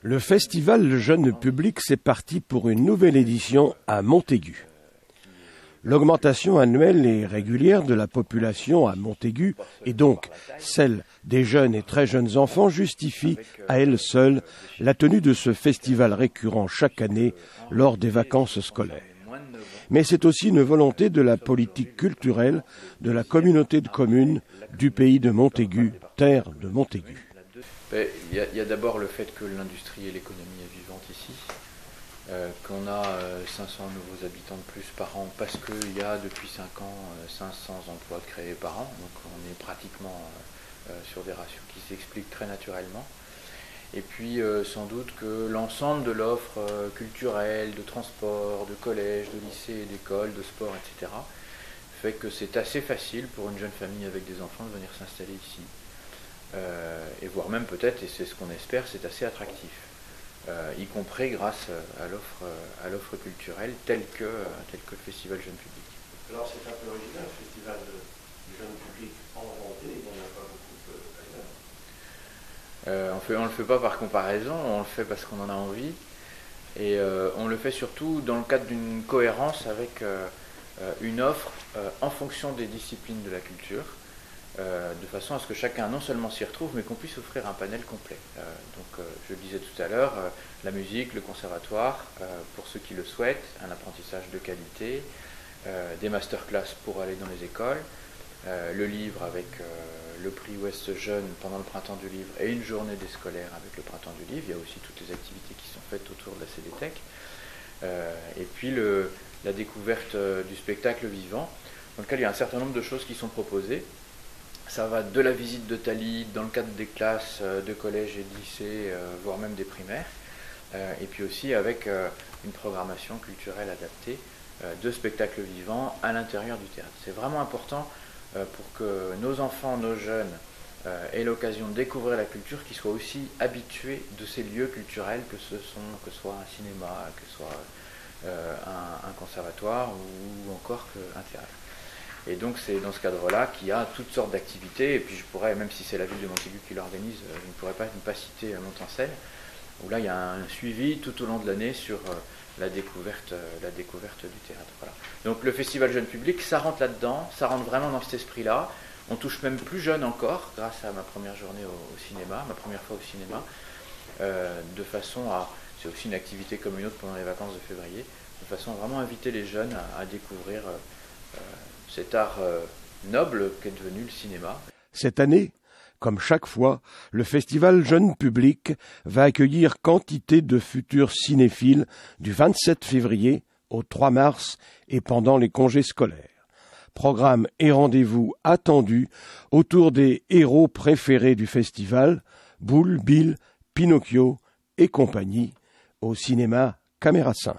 Le festival Jeune Public, c'est parti pour une nouvelle édition à Montaigu. L'augmentation annuelle et régulière de la population à Montaigu, et donc celle des jeunes et très jeunes enfants, justifie à elle seule la tenue de ce festival récurrent chaque année lors des vacances scolaires. Mais c'est aussi une volonté de la politique culturelle de la communauté de communes du pays de Montaigu, terre de Montaigu. Il y a d'abord le fait que l'industrie et l'économie est vivante ici, qu'on a 500 nouveaux habitants de plus par an parce qu'il y a depuis 5 ans 500 emplois créés par an, donc on est pratiquement sur des ratios qui s'expliquent très naturellement. Et puis sans doute que l'ensemble de l'offre culturelle, de transport, de collège, de lycée, d'école, de sport, etc. fait que c'est assez facile pour une jeune famille avec des enfants de venir s'installer ici. Et voire même peut-être, et c'est ce qu'on espère, c'est assez attractif, y compris grâce à l'offre culturelle telle que le Festival Jeune Public. Alors c'est un peu original, le Festival du Jeune Public en Vendée, il n'y en a pas beaucoup ailleurs. On ne le fait pas par comparaison, on le fait parce qu'on en a envie, et on le fait surtout dans le cadre d'une cohérence avec une offre en fonction des disciplines de la culture, de façon à ce que chacun non seulement s'y retrouve, mais qu'on puisse offrir un panel complet. Je le disais tout à l'heure, la musique, le conservatoire, pour ceux qui le souhaitent, un apprentissage de qualité, des masterclass pour aller dans les écoles, le livre avec le prix Ouest Jeune pendant le printemps du livre et une journée des scolaires avec le printemps du livre. Il y a aussi toutes les activités qui sont faites autour de la CDTech. Et puis la découverte du spectacle vivant, dans lequel il y a un certain nombre de choses qui sont proposées. Ça va de la visite de Thalys dans le cadre des classes de collège et de lycée, voire même des primaires, et puis aussi avec une programmation culturelle adaptée de spectacles vivants à l'intérieur du théâtre. C'est vraiment important pour que nos enfants, nos jeunes aient l'occasion de découvrir la culture, qu'ils soient aussi habitués de ces lieux culturels que ce soit un cinéma, que ce soit un conservatoire ou encore un théâtre. Et donc c'est dans ce cadre-là qu'il y a toutes sortes d'activités, et puis je pourrais, même si c'est la ville de Montaigu qui l'organise, je ne pourrais pas ne pas citer Montancelle, où là il y a un suivi tout au long de l'année sur la découverte du théâtre. Voilà. Donc le Festival Jeune Public, ça rentre là-dedans, ça rentre vraiment dans cet esprit-là. On touche même plus jeune encore, grâce à ma première journée au cinéma, ma première fois au cinéma, de façon à, c'est aussi une activité comme une autre pendant les vacances de février, de façon à vraiment inviter les jeunes à découvrir cet art noble qu'est devenu le cinéma. Cette année, comme chaque fois, le Festival Jeune Public va accueillir quantité de futurs cinéphiles du 27 février au 3 mars et pendant les congés scolaires. Programme et rendez-vous attendus autour des héros préférés du festival, Boule, Bill, Pinocchio et compagnie, au cinéma Caméra 5.